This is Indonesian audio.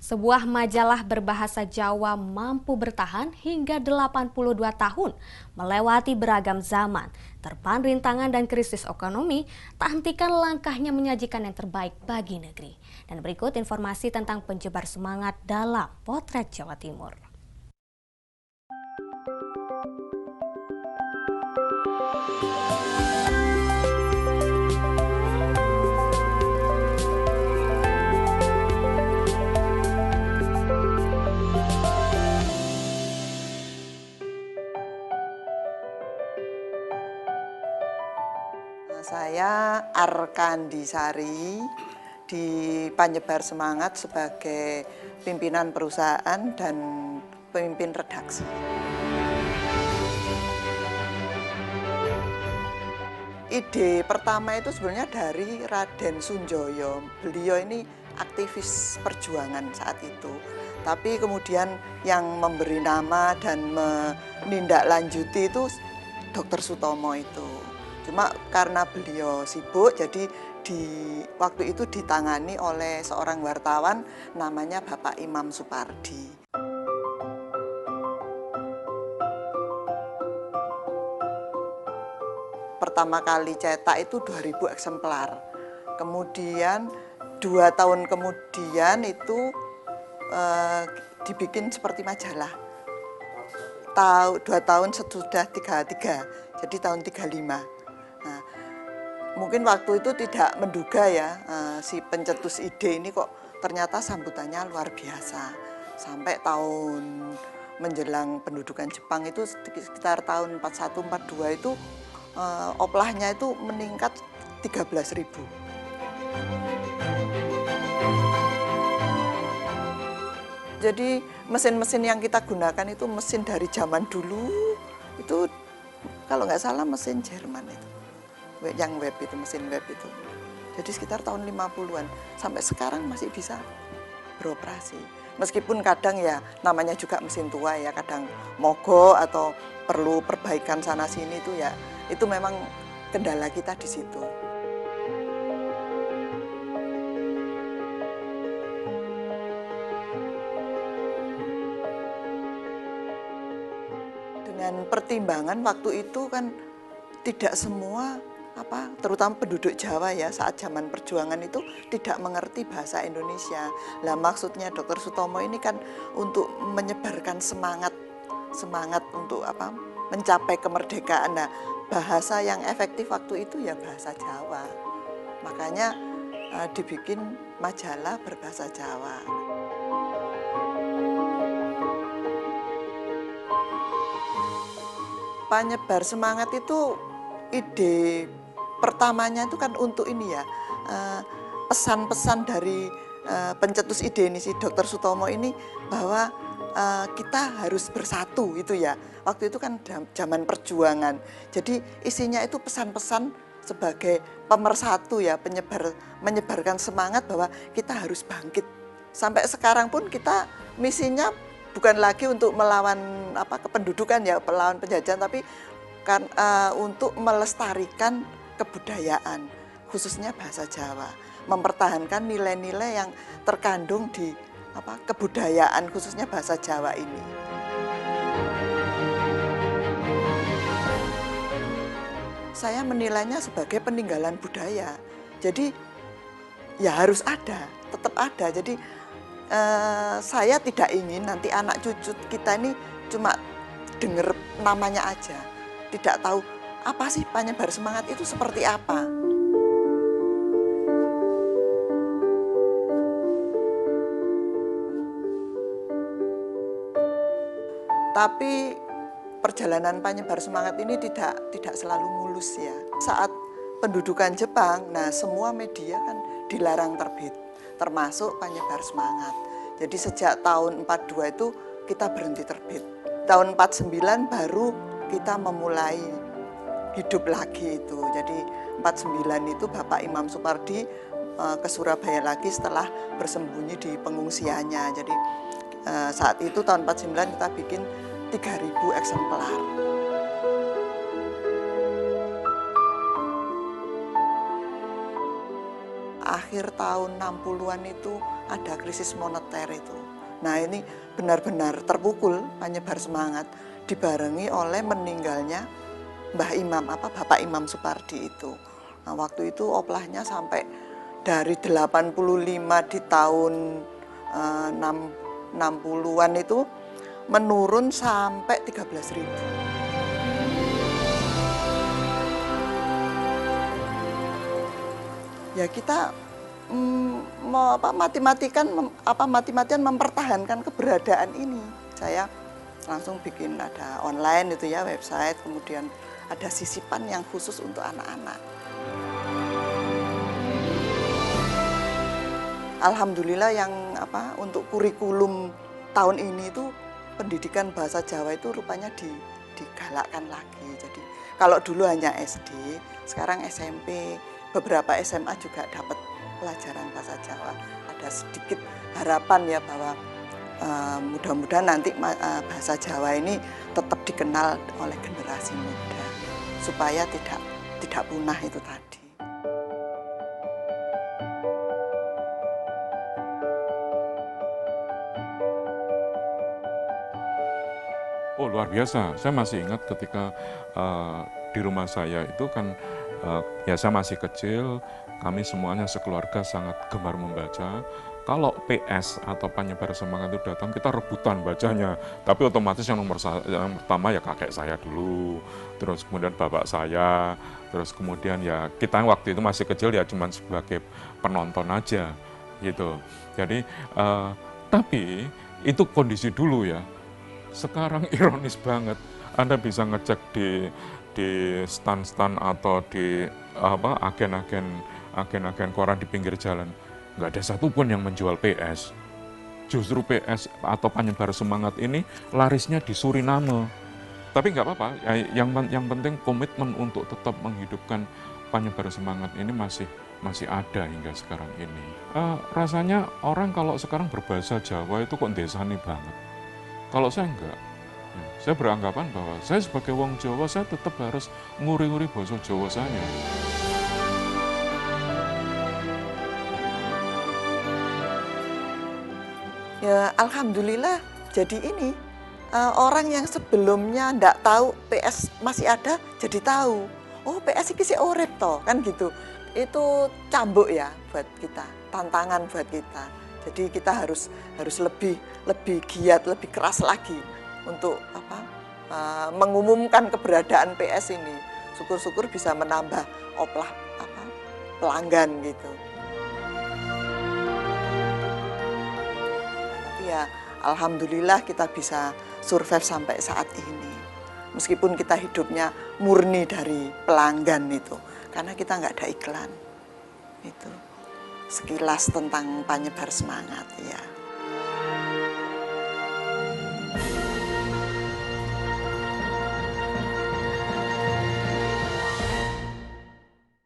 Sebuah majalah berbahasa Jawa mampu bertahan hingga 82 tahun, melewati beragam zaman. Terpaan rintangan dan krisis ekonomi, tak hentikan langkahnya menyajikan yang terbaik bagi negeri. Dan berikut informasi tentang penyebar semangat dalam Potret Jawa Timur. Saya Arkandisari, di Panyebar Semangat sebagai pimpinan perusahaan dan pemimpin redaksi. Ide pertama itu sebenarnya dari Raden Sunjoyo. Beliau ini aktivis perjuangan saat itu. Tapi kemudian yang memberi nama dan menindaklanjuti itu Dr. Sutomo itu. Cuma karena beliau sibuk, jadi waktu itu ditangani oleh seorang wartawan namanya Bapak Imam Supardi. Pertama kali cetak itu 2000 eksemplar. Kemudian 2 tahun kemudian itu dibikin seperti majalah. 2 tahun sesudah 33, jadi tahun 35. Nah, mungkin waktu itu tidak menduga ya, si pencetus ide ini kok ternyata sambutannya luar biasa. Sampai tahun menjelang pendudukan Jepang itu sekitar tahun 41-42 itu oplahnya itu meningkat 13.000. Jadi mesin-mesin yang kita gunakan itu mesin dari zaman dulu, itu kalau nggak salah mesin Jerman itu, yang web itu, mesin web itu. Jadi sekitar tahun 50-an, sampai sekarang masih bisa beroperasi. Meskipun kadang ya namanya juga mesin tua ya, kadang mogok atau perlu perbaikan sana sini itu ya, itu memang kendala kita di situ. Dengan pertimbangan waktu itu kan tidak semua terutama penduduk Jawa ya saat zaman perjuangan itu tidak mengerti bahasa Indonesia. Lah maksudnya Dr. Sutomo ini kan untuk menyebarkan semangat untuk mencapai kemerdekaan. Nah, bahasa yang efektif waktu itu ya bahasa Jawa. Makanya dibikin majalah berbahasa Jawa. Panyebar Semangat itu ide pertamanya itu kan untuk ini ya, pesan-pesan dari pencetus ide ini si Dr. Sutomo ini bahwa kita harus bersatu itu ya. Waktu itu kan zaman perjuangan. Jadi isinya itu pesan-pesan sebagai pemersatu ya, menyebarkan semangat bahwa kita harus bangkit. Sampai sekarang pun kita misinya bukan lagi untuk melawan kependudukan ya, melawan penjajahan, tapi kan untuk melestarikan kebudayaan, khususnya bahasa Jawa, mempertahankan nilai-nilai yang terkandung di kebudayaan khususnya bahasa Jawa ini. Saya menilainya sebagai peninggalan budaya. Jadi ya harus ada, tetap ada. Jadi saya tidak ingin nanti anak cucu kita ini cuma dengar namanya aja, tidak tahu apa sih Panyebar Semangat itu seperti apa. Tapi perjalanan Panyebar Semangat ini tidak selalu mulus ya. Saat pendudukan Jepang, nah semua media kan dilarang terbit, termasuk Panyebar Semangat. Jadi sejak tahun 42 itu kita berhenti terbit. Tahun 49 baru kita memulai hidup lagi itu. Jadi 49 itu Bapak Imam Supardi ke Surabaya lagi setelah bersembunyi di pengungsiannya. Jadi saat itu tahun 49 kita bikin 3.000 eksemplar. akhir tahun 60-an itu ada krisis moneter itu. Nah ini benar-benar terpukul penyebar semangat dibarengi oleh meninggalnya Bapak Imam Supardi itu. Nah waktu itu oplahnya sampai dari 85 di tahun 60-an itu menurun sampai 13.000. Ya kita mati-matian mempertahankan keberadaan ini. Saya langsung bikin ada online itu ya, website, kemudian ada sisipan yang khusus untuk anak-anak. Alhamdulillah yang untuk kurikulum tahun ini itu pendidikan bahasa Jawa itu rupanya digalakkan lagi. Jadi kalau dulu hanya SD, sekarang SMP, beberapa SMA juga dapat pelajaran bahasa Jawa. Ada sedikit harapan ya bahwa mudah-mudahan nanti bahasa Jawa ini tetap dikenal oleh generasi muda supaya tidak punah itu tadi. Oh luar biasa, saya masih ingat ketika di rumah saya itu kan ya saya masih kecil, kami semuanya sekeluarga sangat gemar membaca. Kalau PS atau penyebar semangat itu datang, kita rebutan bacanya. Tapi otomatis yang pertama ya kakek saya dulu, terus kemudian bapak saya, terus kemudian ya kita waktu itu masih kecil ya cuman sebagai penonton aja gitu. Jadi tapi itu kondisi dulu ya. Sekarang ironis banget, Anda bisa ngecek di stand-stand atau di agen-agen koran di pinggir jalan, nggak ada satupun yang menjual PS. Justru PS atau penyebar semangat ini larisnya di Suriname. Tapi nggak apa-apa, yang penting komitmen untuk tetap menghidupkan penyebar semangat ini masih ada hingga sekarang ini. Rasanya orang kalau sekarang berbahasa Jawa itu kok desani banget. Kalau saya enggak, ya, saya beranggapan bahwa saya sebagai wong Jawa, saya tetap harus nguri-nguri basa Jawa saya. Ya alhamdulillah jadi ini orang yang sebelumnya enggak tahu PS masih ada jadi tahu. Oh PS ini sih urip toh kan gitu. Itu cambuk ya buat kita, tantangan buat kita. Jadi kita harus lebih giat, lebih keras lagi untuk mengumumkan keberadaan PS ini. Syukur-syukur bisa menambah oplah pelanggan gitu. Tapi ya alhamdulillah kita bisa survive sampai saat ini. Meskipun kita hidupnya murni dari pelanggan itu, karena kita nggak ada iklan. Itu sekilas tentang penyebar semangat ya.